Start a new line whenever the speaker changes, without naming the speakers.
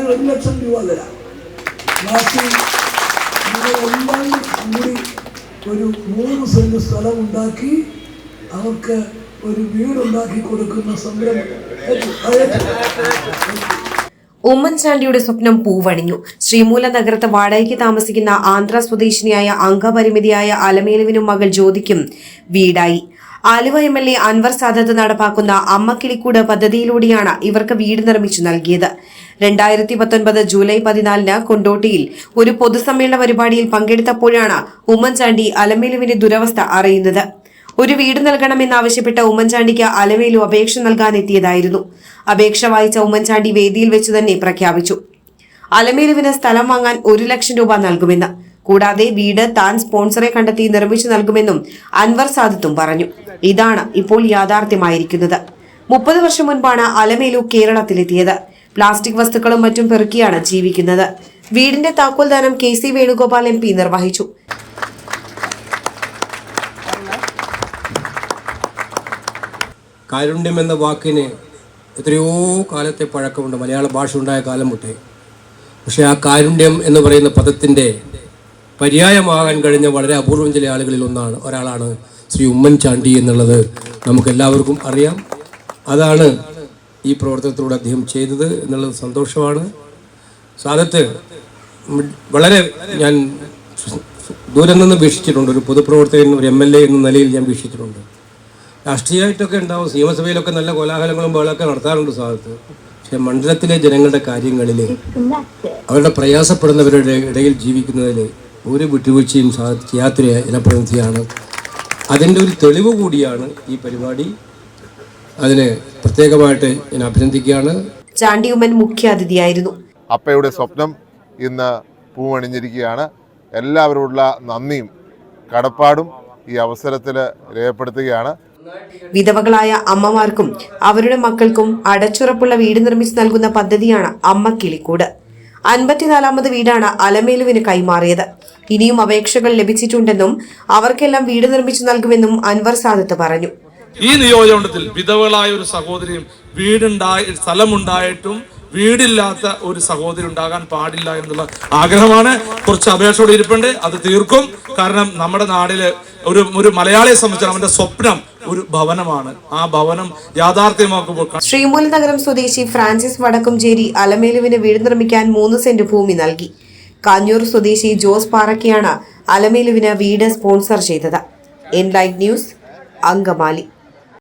1 ലക്ഷം രൂപ തരാം. ബാക്കി എല്ലാവരും കൂടി ഒരു 3 സെന്റ് സ്ഥലം ഉണ്ടാക്കി അവർക്ക് ഒരു വീടുണ്ടാക്കി കൊടുക്കുന്ന സംരംഭം.
ഉമ്മൻചാണ്ടിയുടെ സ്വപ്നം പൂവണിഞ്ഞു. ശ്രീമൂല നഗരത്ത് വാടകയ്ക്ക് താമസിക്കുന്ന ആന്ധ്ര സ്വദേശിനിയായ അംഗപരിമിതിയായ അലമേലുവിനും മകൾ ജ്യോതിക്കും വീടായി. ആലുവ MLA അൻവർ സാദത്ത് നടപ്പാക്കുന്ന അമ്മക്കിളിക്കൂട് പദ്ധതിയിലൂടെയാണ് ഇവർക്ക് വീട് നിർമ്മിച്ചു നൽകിയത്. 2019 ജൂലൈ 14 കൊണ്ടോട്ടിയിൽ ഒരു പൊതുസമ്മേളന പരിപാടിയിൽ പങ്കെടുത്തപ്പോഴാണ് ഉമ്മൻചാണ്ടി അലമേലുവിന്റെ ദുരവസ്ഥ അറിയുന്നത്. ഒരു വീട് നൽകണമെന്നാവശ്യപ്പെട്ട ഉമ്മൻചാണ്ടിക്ക് അലമേലു അപേക്ഷ നൽകാനെത്തിയതായിരുന്നു. അപേക്ഷ വായിച്ച ഉമ്മൻചാണ്ടി വേദിയിൽ വെച്ച് തന്നെ പ്രഖ്യാപിച്ചു അലമേലുവിന് സ്ഥലം വാങ്ങാൻ 1 ലക്ഷം രൂപ നൽകുമെന്ന്. കൂടാതെ വീട് താൻ സ്പോൺസറെ കണ്ടെത്തി നിർമ്മിച്ചു നൽകുമെന്നും അൻവർ സാദത്തും പറഞ്ഞു. ഇതാണ് ഇപ്പോൾ യാഥാർത്ഥ്യമായിരിക്കുന്നത്. 30 വർഷം മുൻപാണ് അലമേലു കേരളത്തിലെത്തിയത്. പ്ലാസ്റ്റിക് വസ്തുക്കളും മറ്റും പെറുക്കിയാണ് ജീവിക്കുന്നത്. വീടിന്റെ താക്കോൽദാനം KC വേണുഗോപാൽ MP നിർവഹിച്ചു.
കാരുണ്യം എന്ന വാക്കിന് എത്രയോ കാലത്തെ പഴക്കമുണ്ട്, മലയാള ഭാഷ ഉണ്ടായ കാലം മുട്ടേ. പക്ഷേ ആ കാരുണ്യം എന്ന് പറയുന്ന പദത്തിൻ്റെ പര്യായമാകാൻ കഴിഞ്ഞ വളരെ അപൂർവം ചില ആളുകളിൽ ഒരാളാണ് ശ്രീ ഉമ്മൻചാണ്ടി എന്നുള്ളത് നമുക്കെല്ലാവർക്കും അറിയാം. അതാണ് ഈ പ്രവർത്തനത്തിലൂടെ അദ്ദേഹം ചെയ്തത് എന്നുള്ളത് സന്തോഷമാണ്. സാദത്ത് വളരെ ഞാൻ ദൂരെ നിന്ന് വീക്ഷിച്ചിട്ടുണ്ട്. ഒരു പൊതുപ്രവർത്തകൻ, ഒരു MLA എന്ന നിലയിൽ ഞാൻ വീക്ഷിച്ചിട്ടുണ്ട്. രാഷ്ട്രീയമായിട്ടൊക്കെ ഉണ്ടാവും, നിയമസഭയിലൊക്കെ നല്ല കോലാഹലങ്ങളും ബഹളമൊക്കെ നടത്താറുണ്ട് സാദത്ത്. പക്ഷെ മണ്ഡലത്തിലെ ജനങ്ങളുടെ കാര്യങ്ങളിൽ, അവരുടെ പ്രയാസപ്പെടുന്നവരുടെ ഇടയിൽ ജീവിക്കുന്നതിൽ ഒരു വിട്ടുവീഴ്ചയും ചെയ്യാത്ത ജനപ്രതിനിധിയാണ്. അതിൻ്റെ ഒരു തെളിവ് കൂടിയാണ് ഈ പരിപാടി. അതിന് പ്രത്യേകമായിട്ട് ഞാൻ അഭിനന്ദിക്കുകയാണ്.
ചാണ്ടി ഉമ്മൻ മുഖ്യാതിഥിയായിരുന്നു.
അപ്പയുടെ സ്വപ്നം ഇന്ന് പൂവണിഞ്ഞിരിക്കുകയാണ്. എല്ലാവരോടുള്ള നന്ദിയും കടപ്പാടും ഈ അവസരത്തിൽ രേഖപ്പെടുത്തുകയാണ്.
വിധവകളായ അമ്മമാർക്കും അവരുടെ മക്കൾക്കും അടച്ചുറപ്പുള്ള വീട് നിർമ്മിച്ചു നൽകുന്ന പദ്ധതിയാണ് അമ്മക്കിളിക്കൂട്. 54ാമത് വീടാണ് അലമേലുവിന് കൈമാറിയത്. ഇനിയും അപേക്ഷകൾ ലഭിച്ചിട്ടുണ്ടെന്നും അവർക്കെല്ലാം വീട് നിർമ്മിച്ചു നൽകുമെന്നും അൻവർ സാദത്ത് പറഞ്ഞു.
ഈ നിയോജകമണ്ഡലത്തിൽ വിധവകളായ ഒരു സഹോദരിയും സ്ഥലമുണ്ടായിട്ടും വീടില്ലാത്ത ഒരു സഹോദരി ഉണ്ടാകാൻ പാടില്ല എന്നുള്ള ആഗ്രഹമാണ്. കുറച്ച് അപേക്ഷയോടെ ഇരിപ്പുണ്ട്, അത് തീർക്കും. കാരണം നമ്മുടെ നാടില് ഒരു മലയാളിയെ സംബന്ധിച്ച് അവന്റെ സ്വപ്നം ഒരു ഭവനമാണ്. ആ ഭവനം യാഥാർത്ഥ്യമാക്കുമ്പോൾ
ശ്രീമൂല നഗരം സ്വദേശി ഫ്രാൻസിസ് വടക്കുംചേരി അലമേലുവിന് വീട് നിർമ്മിക്കാൻ 3 സെന്റ് ഭൂമി നൽകി. കാഞ്ഞൂർ സ്വദേശി ജോസ് പാറക്കയാണ് അലമേലുവിന് വീട് സ്പോൺസർ ചെയ്തത്. Enlight news, Angamaly.